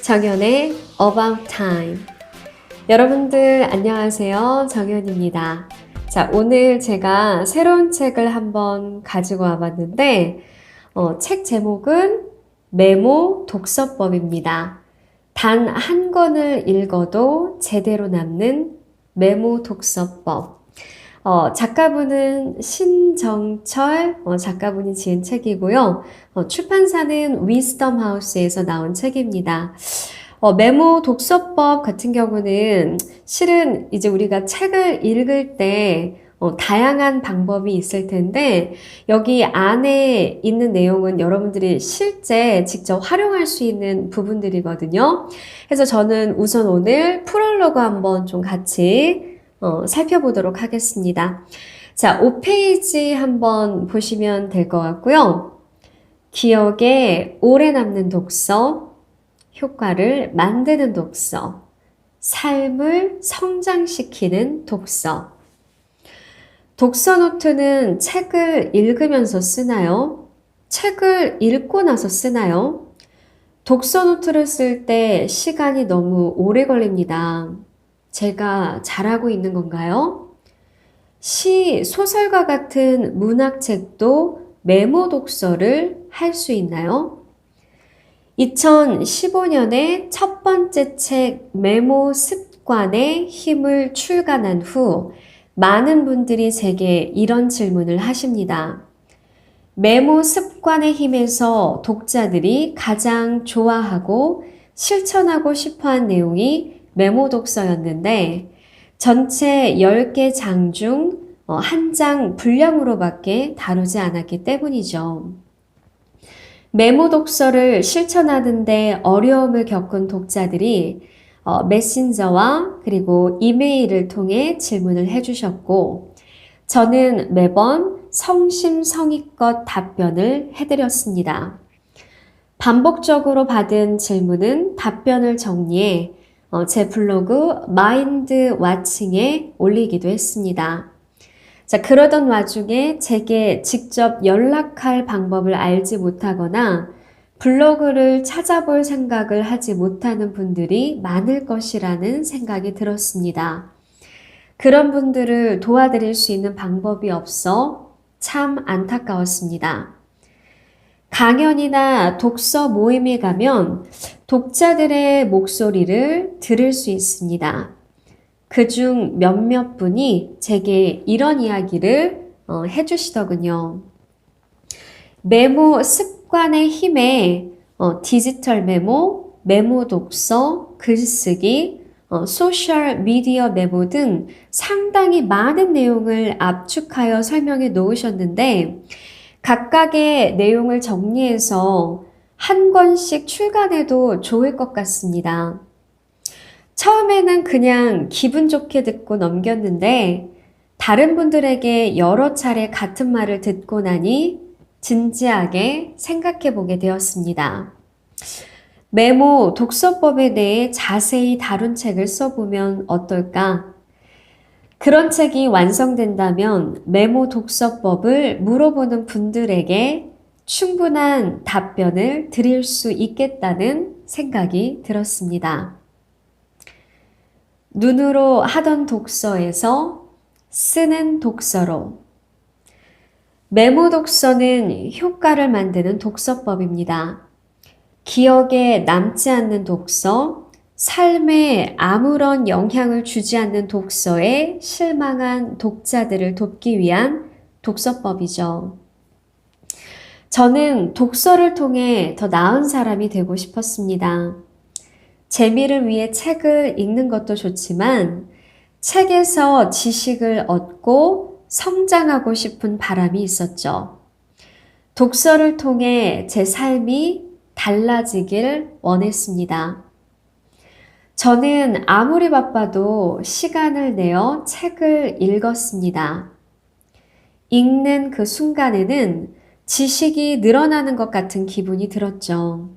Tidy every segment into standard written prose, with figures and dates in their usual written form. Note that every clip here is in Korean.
정연의 About Time. 여러분들 안녕하세요. 정연입니다. 자, 오늘 제가 새로운 책을 한번 가지고 와봤는데 책 제목은 메모 독서법입니다. 단 한 권을 읽어도 제대로 남는 메모 독서법. 작가분은 신정철 작가분이 지은 책이고요. 출판사는 위스덤 하우스에서 나온 책입니다. 메모 독서법 같은 경우는 실은 이제 우리가 책을 읽을 때 다양한 방법이 있을 텐데 여기 안에 있는 내용은 여러분들이 실제 직접 활용할 수 있는 부분들이거든요. 그래서 저는 우선 오늘 프롤로그 한번 좀 같이 살펴보도록 하겠습니다. 자, 5페이지 한번 보시면 될 것 같고요. 기억에 오래 남는 독서, 효과를 만드는 독서, 삶을 성장시키는 독서. 독서 노트는 책을 읽으면서 쓰나요? 책을 읽고 나서 쓰나요? 독서 노트를 쓸 때 시간이 너무 오래 걸립니다. 제가 잘하고 있는 건가요? 시, 소설과 같은 문학책도 메모 독서를 할 수 있나요? 2015년에 첫 번째 책 메모 습관의 힘을 출간한 후 많은 분들이 제게 이런 질문을 하십니다. 메모 습관의 힘에서 독자들이 가장 좋아하고 실천하고 싶어한 내용이 메모 독서였는데 전체 10개 장 중 한 장 분량으로밖에 다루지 않았기 때문이죠. 메모 독서를 실천하는데 어려움을 겪은 독자들이 메신저와 그리고 이메일을 통해 질문을 해주셨고 저는 매번 성심성의껏 답변을 해드렸습니다. 반복적으로 받은 질문은 답변을 정리해 제 블로그 마인드 와칭에 올리기도 했습니다. 자, 그러던 와중에 제게 직접 연락할 방법을 알지 못하거나 블로그를 찾아볼 생각을 하지 못하는 분들이 많을 것이라는 생각이 들었습니다. 그런 분들을 도와드릴 수 있는 방법이 없어 참 안타까웠습니다. 강연이나 독서 모임에 가면 독자들의 목소리를 들을 수 있습니다. 그중 몇몇 분이 제게 이런 이야기를 해주시더군요. 메모 습관의 힘에 디지털 메모, 메모 독서, 글쓰기, 소셜 미디어 메모 등 상당히 많은 내용을 압축하여 설명해 놓으셨는데 각각의 내용을 정리해서 한 권씩 출간해도 좋을 것 같습니다. 처음에는 그냥 기분 좋게 듣고 넘겼는데 다른 분들에게 여러 차례 같은 말을 듣고 나니 진지하게 생각해 보게 되었습니다. 메모 독서법에 대해 자세히 다룬 책을 써보면 어떨까? 그런 책이 완성된다면 메모 독서법을 물어보는 분들에게 충분한 답변을 드릴 수 있겠다는 생각이 들었습니다. 눈으로 하던 독서에서 쓰는 독서로. 메모 독서는 효과를 만드는 독서법입니다. 기억에 남지 않는 독서, 삶에 아무런 영향을 주지 않는 독서에 실망한 독자들을 돕기 위한 독서법이죠. 저는 독서를 통해 더 나은 사람이 되고 싶었습니다. 재미를 위해 책을 읽는 것도 좋지만 책에서 지식을 얻고 성장하고 싶은 바람이 있었죠. 독서를 통해 제 삶이 달라지길 원했습니다. 저는 아무리 바빠도 시간을 내어 책을 읽었습니다. 읽는 그 순간에는 지식이 늘어나는 것 같은 기분이 들었죠.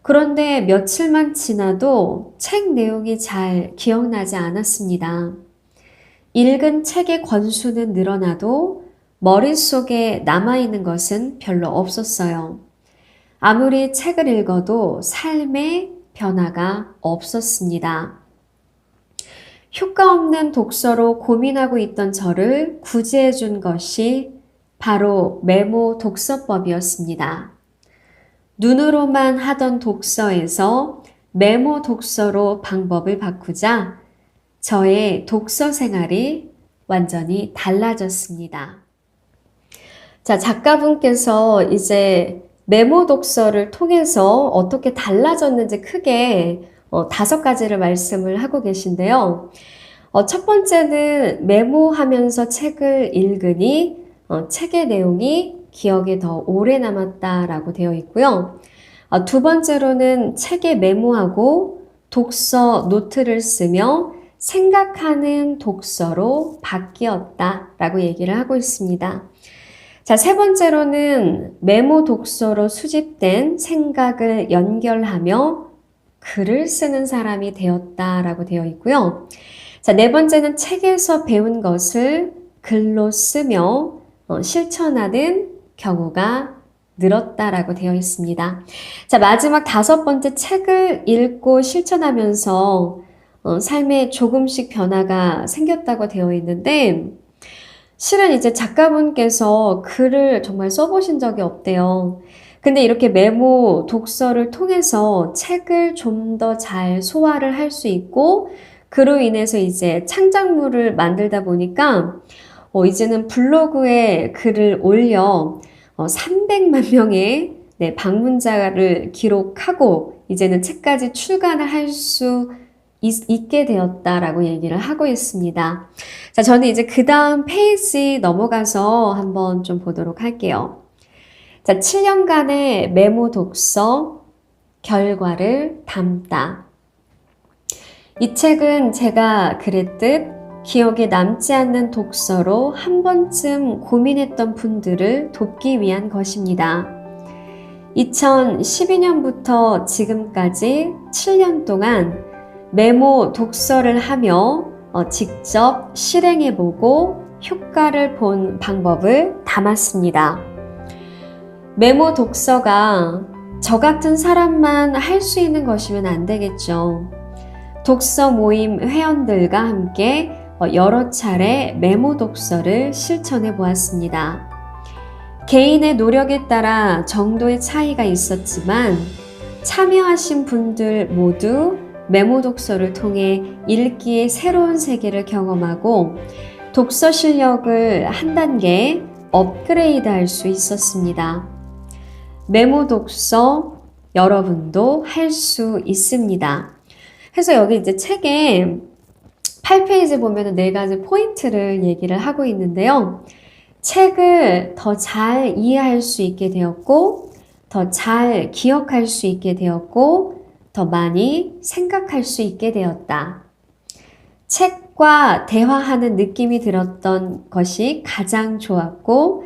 그런데 며칠만 지나도 책 내용이 잘 기억나지 않았습니다. 읽은 책의 권수는 늘어나도 머릿속에 남아있는 것은 별로 없었어요. 아무리 책을 읽어도 삶에 변화가 없었습니다. 효과 없는 독서로 고민하고 있던 저를 구제해 준 것이 바로 메모 독서법이었습니다. 눈으로만 하던 독서에서 메모 독서로 방법을 바꾸자 저의 독서 생활이 완전히 달라졌습니다. 자, 작가분께서 이제 메모 독서를 통해서 어떻게 달라졌는지 크게 5가지를 말씀을 하고 계신데요. 첫 번째는 메모하면서 책을 읽으니 책의 내용이 기억에 더 오래 남았다라고 되어 있고요. 두 번째로는 책에 메모하고 독서 노트를 쓰며 생각하는 독서로 바뀌었다라고 얘기를 하고 있습니다. 자, 세 번째로는 메모 독서로 수집된 생각을 연결하며 글을 쓰는 사람이 되었다라고 되어 있고요. 자, 네 번째는 책에서 배운 것을 글로 쓰며 실천하는 경우가 늘었다라고 되어 있습니다. 자, 마지막 5번째, 책을 읽고 실천하면서 삶에 조금씩 변화가 생겼다고 되어 있는데, 실은 이제 작가분께서 글을 정말 써보신 적이 없대요. 근데 이렇게 메모 독서를 통해서 책을 좀 더 잘 소화를 할 수 있고, 그로 인해서 이제 창작물을 만들다 보니까 이제는 블로그에 글을 올려 300만 명의 방문자를 기록하고 이제는 책까지 출간을 할 수 있게 되었다라고 얘기를 하고 있습니다. 자, 저는 이제 그 다음 페이지 넘어가서 한번 좀 보도록 할게요. 자, 7년간의 메모 독서 결과를 담다. 이 책은 제가 그랬듯 기억에 남지 않는 독서로 한 번쯤 고민했던 분들을 돕기 위한 것입니다. 2012년부터 지금까지 7년 동안 메모 독서를 하며 직접 실행해보고 효과를 본 방법을 담았습니다. 메모 독서가 저 같은 사람만 할 수 있는 것이면 안 되겠죠. 독서 모임 회원들과 함께 여러 차례 메모 독서를 실천해 보았습니다. 개인의 노력에 따라 정도의 차이가 있었지만 참여하신 분들 모두 메모 독서를 통해 읽기의 새로운 세계를 경험하고 독서 실력을 한 단계 업그레이드 할 수 있었습니다. 메모 독서 여러분도 할 수 있습니다. 그래서 여기 이제 책에 8페이지 보면 4가지 포인트를 얘기를 하고 있는데요. 책을 더 잘 이해할 수 있게 되었고, 더 잘 기억할 수 있게 되었고, 더 많이 생각할 수 있게 되었다. 책과 대화하는 느낌이 들었던 것이 가장 좋았고,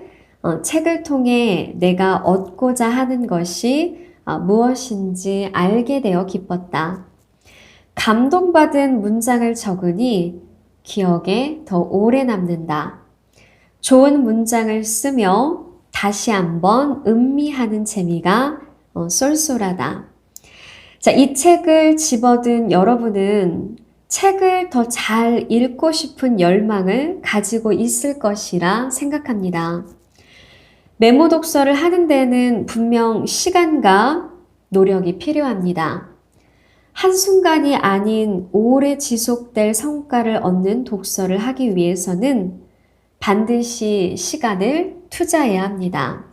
책을 통해 내가 얻고자 하는 것이 무엇인지 알게 되어 기뻤다. 감동받은 문장을 적으니 기억에 더 오래 남는다. 좋은 문장을 쓰며 다시 한번 음미하는 재미가 쏠쏠하다. 자, 이 책을 집어든 여러분은 책을 더 잘 읽고 싶은 열망을 가지고 있을 것이라 생각합니다. 메모 독서를 하는 데는 분명 시간과 노력이 필요합니다. 한순간이 아닌 오래 지속될 성과를 얻는 독서를 하기 위해서는 반드시 시간을 투자해야 합니다.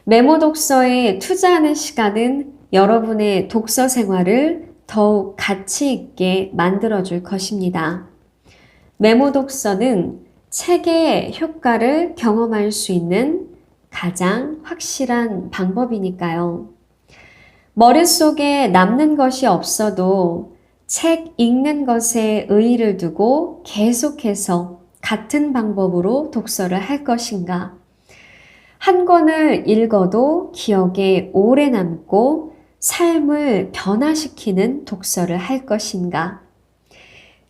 메모 독서에 투자하는 시간은 여러분의 독서 생활을 더욱 가치 있게 만들어줄 것입니다. 메모 독서는 책의 효과를 경험할 수 있는 가장 확실한 방법이니까요. 머릿속에 남는 것이 없어도 책 읽는 것에 의의를 두고 계속해서 같은 방법으로 독서를 할 것인가? 한 권을 읽어도 기억에 오래 남고 삶을 변화시키는 독서를 할 것인가?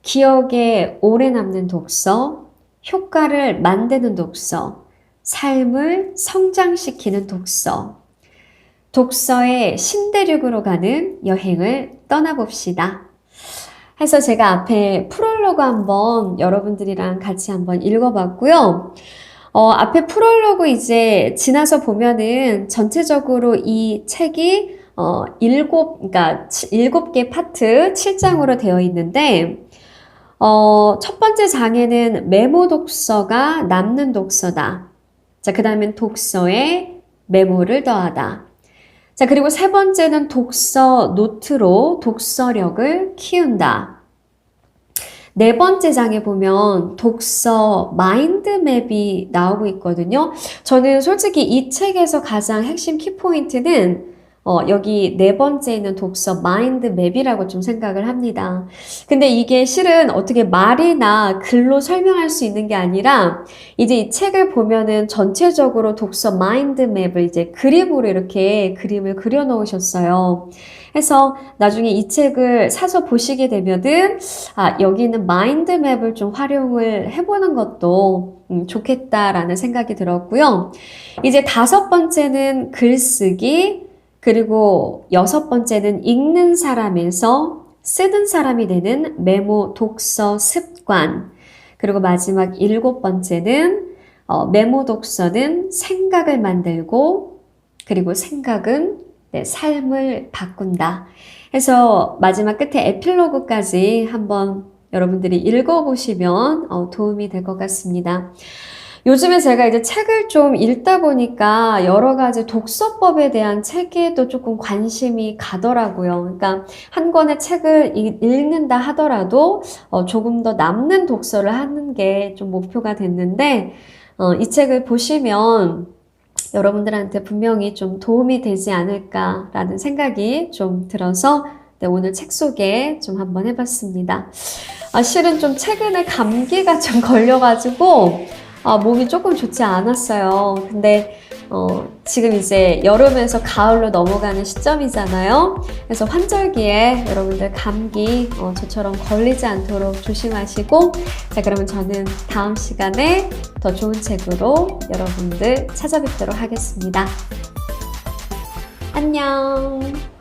기억에 오래 남는 독서, 효과를 만드는 독서, 삶을 성장시키는 독서. 독서의 신대륙으로 가는 여행을 떠나봅시다. 해서 제가 앞에 프롤로그 한번 여러분들이랑 같이 한번 읽어봤고요. 앞에 프롤로그 이제 지나서 보면은 전체적으로 이 책이 그러니까 7개 파트 7장으로 되어 있는데 첫 번째 장에는 메모 독서가 남는 독서다. 자, 그 다음엔 독서에 메모를 더하다. 자, 그리고 세 번째는 독서 노트로 독서력을 키운다. 네 번째 장에 보면 독서 마인드맵이 나오고 있거든요. 저는 솔직히 이 책에서 가장 핵심 키포인트는 여기 네 번째 있는 독서 마인드맵이라고 좀 생각을 합니다. 근데 이게 실은 어떻게 말이나 글로 설명할 수 있는 게 아니라 이제 이 책을 보면은 전체적으로 독서 마인드맵을 이제 그림으로 이렇게 그림을 그려 놓으셨어요. 해서 나중에 이 책을 사서 보시게 되면은 여기 있는 마인드맵을 좀 활용을 해보는 것도 좋겠다라는 생각이 들었고요. 이제 다섯 번째는 글쓰기, 그리고 여섯 번째는 읽는 사람에서 쓰는 사람이 되는 메모 독서 습관. 그리고 마지막 일곱 번째는 메모 독서는 생각을 만들고, 그리고 생각은 삶을 바꾼다. 해서 마지막 끝에 에필로그까지 한번 여러분들이 읽어보시면 도움이 될 것 같습니다. 요즘에 제가 이제 책을 좀 읽다 보니까 여러 가지 독서법에 대한 책에도 조금 관심이 가더라고요. 그러니까 한 권의 책을 읽는다 하더라도 조금 더 남는 독서를 하는 게 좀 목표가 됐는데 이 책을 보시면 여러분들한테 분명히 좀 도움이 되지 않을까라는 생각이 좀 들어서 오늘 책 소개 좀 한번 해봤습니다. 실은 좀 최근에 감기가 좀 걸려가지고 몸이 조금 좋지 않았어요. 근데 지금 이제 여름에서 가을로 넘어가는 시점이잖아요. 그래서 환절기에 여러분들 감기 저처럼 걸리지 않도록 조심하시고, 자, 그러면 저는 다음 시간에 더 좋은 책으로 여러분들 찾아뵙도록 하겠습니다. 안녕.